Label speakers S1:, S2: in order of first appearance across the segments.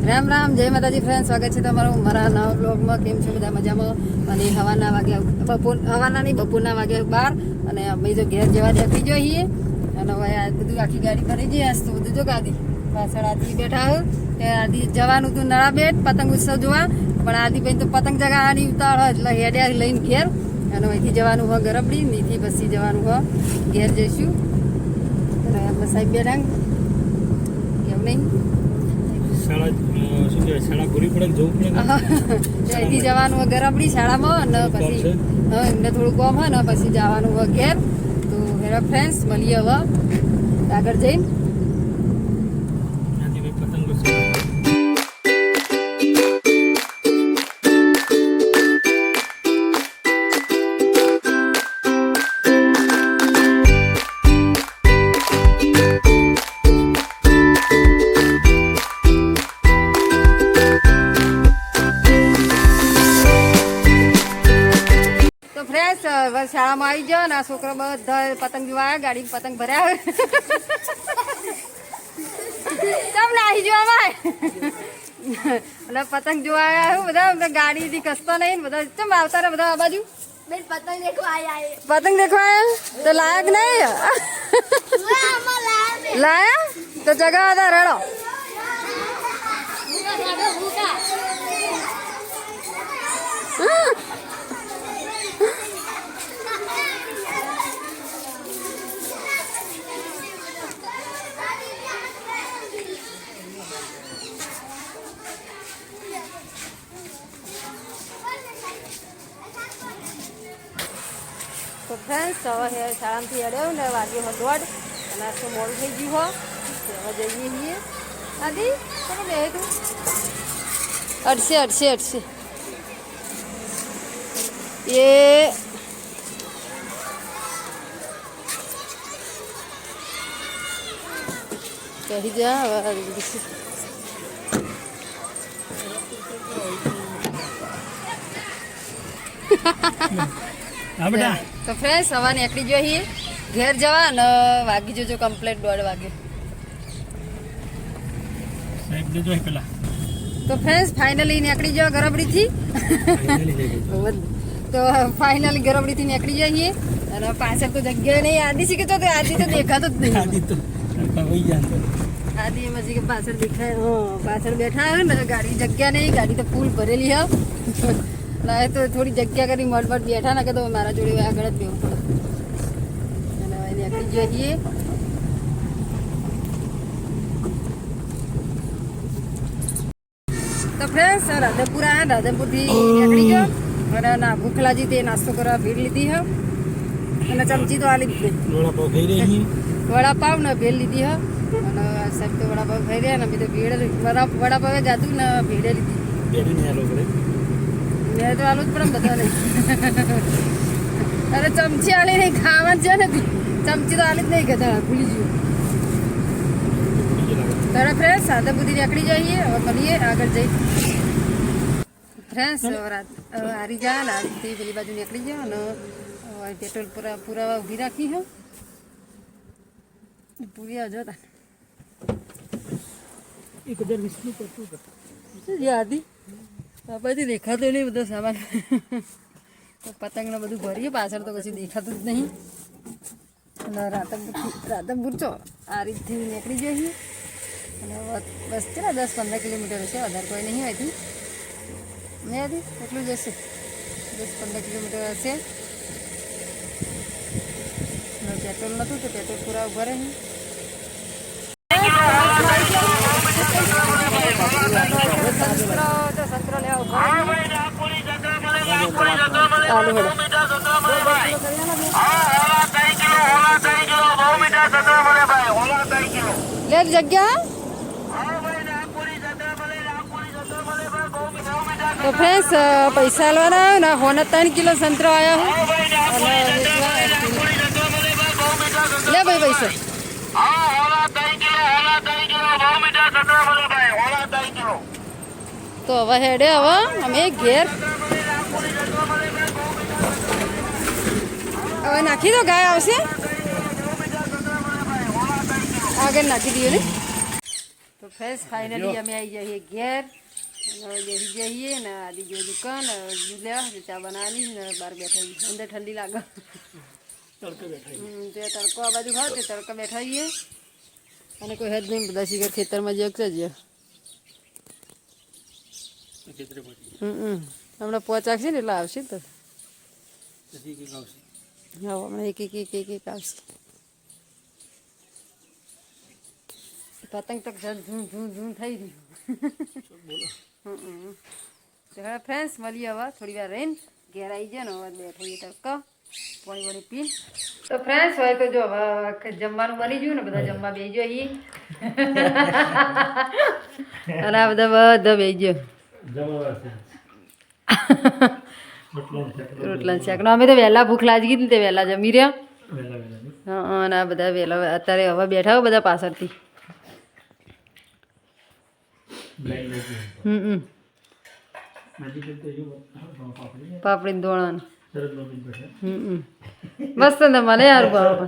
S1: રામ રામ, જય માતાજી ફ્રેન્ડ, સ્વાગત છે તમારું મારા નવા બ્લોગમાં. કેમ છો બધા? મજામાં? અને હવાના વાગ્યા હવાના નહીં, બપોરના વાગ્યા 12 અને અમે જો ઘેર જવા દેખી જોઈએ. અને હવે આ બધું આખી ગાડી ભરી જઈએ. આજ તો બધું જો ગાડી પાછળ આદિ બેઠા હોય તે આદિ જવાનું હતું નળાબેટ પતંગ ઉત્સવ જોવા, પણ આદિ ભાઈ તો પતંગ જગાવવાની ઉતાવળ હોય એટલે હેડ્યા લઈને ઘેર. અને અહીંથી જવાનું હોય ગરબડી, નીથી પછી જવાનું હોય ઘેર જઈશું. અને આપણે સાહેબ બેઠા કેવું નહીં અહીંથી જવાનું હોય ગરબડી શાળામાં, અને પછી એમને થોડું કામ હોય ને પછી જવાનું હોય ઘેર. તો હેરા ફ્રેન્ડ્સ મળીએ હવે આગળ જઈને. શાળામાં આવી જાઓ ને આ છોકરા બધા પતંગ જોવા આવ્યા, ગાડી પતંગ ભર્યા હોય. કેમ લાવી જો અમારે એટલે પતંગ જોવા આવ્યા બધા, ગાડીથી કસતો નહીં બધા. કેમ આવતા રે બધા આ બાજુ પતંગ દેખવા આવ્યા? તો લાયક નહીં લાયા તો જગા હતા રેડો. તો ફ્રેન્ડ્સ હવે શાળામાંથી હેડ્યો ને વાગ્યો હતો દોઢ, અને આજ તો મોડું થઈ ગયું હો. હવે જઈએ છીએ આદિ તમે બે તું અડશે એ કહી જા તો ફ્રેન્ડ્સ હવે નીકળી જોઈએ ઘેર જવા, અને વાગી જજો કમ્પ્લીટ 1:30 વાગે. તો ફ્રેન્ડ્સ ફાઇનલી નીકળી જાઓ ગરબડીથી. તો ફાઇનલી ગરબડીથી નીકળી જઈએ, અને પાછળ તો જગ્યા નહીં. આદિ શીખે તો આદિ તો દેખાતો જ નહીં. આદિ એમ હજી કે પાછળ દેખાય. પાછળ બેઠા હોય ને ગાડી જગ્યા નહીં, ગાડી તો ફૂલ ભરેલી હોય. ના તો થોડી જગ્યા કરી મડમડ બેઠા ના કે તો મારા જોડે આગળ જ બેવું પડે. અને હવે નીકળી જઈએ. તો ફ્રેન્ડ્સ રાધનપુર આવ્યા, રાધનપુરથી નીકળી ગયો. અને ના ભૂખલાજી તે નાસ્તો કરવા ભેળ લીધી હો, અને ચમચી તો આ લીધી વડાપાવ ને ભેળ લીધી હો. અને સાહેબ તો વડાપાવ ખાઈ રહ્યા ને અમે તો ભેળ વડાપાવે જાતું ને ભેળે લીધી. મેં તો આલું જ પડે બધાને. અરે ચમચી આલી નહીં, ખાવાનું છે નથી. ચમચી તો આલી જ નહીં કહેતા, ભૂલી ગયું. તારા ફ્રેન્ડ્સ સાધાપુરથી નીકળી જઈએ. હવે મળીએ આગળ જઈ. ફ્રેન્ડ્સ હારી જાય ને હારીથી પેલી બાજુ નીકળી જાય, અને પેટ્રોલ પુરાવા ઊભી રાખી હો. પૂરી આવજો તા 1020 પડતું યાદી પછી દેખાતો નહીં બધો સામાન. પતંગને બધું ભરીએ પાછળ તો પછી દેખાતું જ નહીં. અને રાધનપુર છો આ રીતથી નીકળી જઈએ. અને બસ છે ને 10-15 કિલોમીટર હશે, વધારે કોઈ નહીં હોતી. નહીં હતી એટલું જ હશે, 10-15 કિલોમીટર હશે. પેટ્રોલ નહોતું તો પેટ્રોલ પૂરા ઉભા રહે. સંતરો લેવા ઉભા લે જગ્યા. તો ફ્રેન્ડ્સ પૈસા લેવાના ને હોના 3 કિલો સંતરા આવ્યા લે ભાઈ પૈસા. તો હવે હેડે હવે અમે ઘેર. હવે નાખી દો, ગાય આવશે આગળ નાખી દઈએ ને. તો ફ્રેશ ફાઇનલી અમે આવી જઈએ ઘેર હવે બેસી જઈએ ને આદિ જો દુકાન દૂધ લેવા ચા બનાવવાની ને બહાર બેઠા અંદર ઠંડી લાગે તે તડકો આ બાજુ ખાવ તે તડકો બેઠા જઈએ અને કોઈ હેજ નહીં બધા શીખર ખેતરમાં જશે જ હમણાં પહોંચાક છે ને એટલે આવશે તો હા હમણાં એક આવશે પતંગ તક ઝૂમ ઝૂમ ઝૂમ થઈ રહ્યું તો હવે ફ્રેન્ડ્સ મળીએ હવે થોડી વાર રહીને ઘેર આવી જાય ને હવે બેઠીએ તડકો પાણી વાણી પી તો ફ્રેન્ડ્સ હોય તો જો હવે જમવાનું બની ગયું ને બધા જમવા બેસી જઈએ અને આ બધા બેસી ગયો રોટલા શાક અમે તો વહેલા ભૂખ લાગી ગઈ ને તે વહેલા જમી રહ્યા હા અને આ બધા વહેલા અત્યારે હવે બેઠા હોય બધા પાછળથી પાપડી ધોળાનું મસ્ત ને મને યાર બરોબર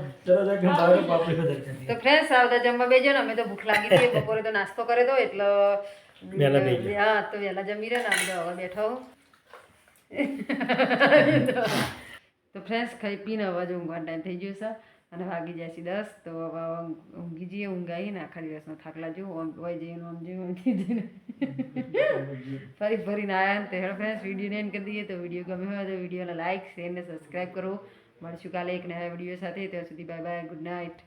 S1: તો ફ્રેન્ડ્સ આવતા જમવા બેજો ને અમે તો ભૂખ લાગી હતી બપોરે તો નાસ્તો કરે દો એટલે હા તો વહેલા જમી રહ્યા ને અમે હવે બેઠા હો તો ફ્રેન્ડ્સ ખાઈ પીને હવે જો ઊંઘવાનો ટાઈમ થઈ ગયો છે અને વાગી જાય છે 10 તો હવે ઊંઘી જઈએ ઊંઘાઈ ને આખા દિવસનો થાકલા જેવું આમ હોય જઈને આમ જેવું જઈને ફરી ફરીને આવ્યા ને તો હેડો ફ્રેન્ડ્સ વિડીયોને એન્ડ કરી દઈએ તો વિડીયો ગમે હોય તો વિડીયોને લાઇક શેર ને સબસ્ક્રાઈબ કરો મળશું કાલે એક નવા વિડીયો સાથે ત્યાં સુધી બાય બાય ગુડ નાઇટ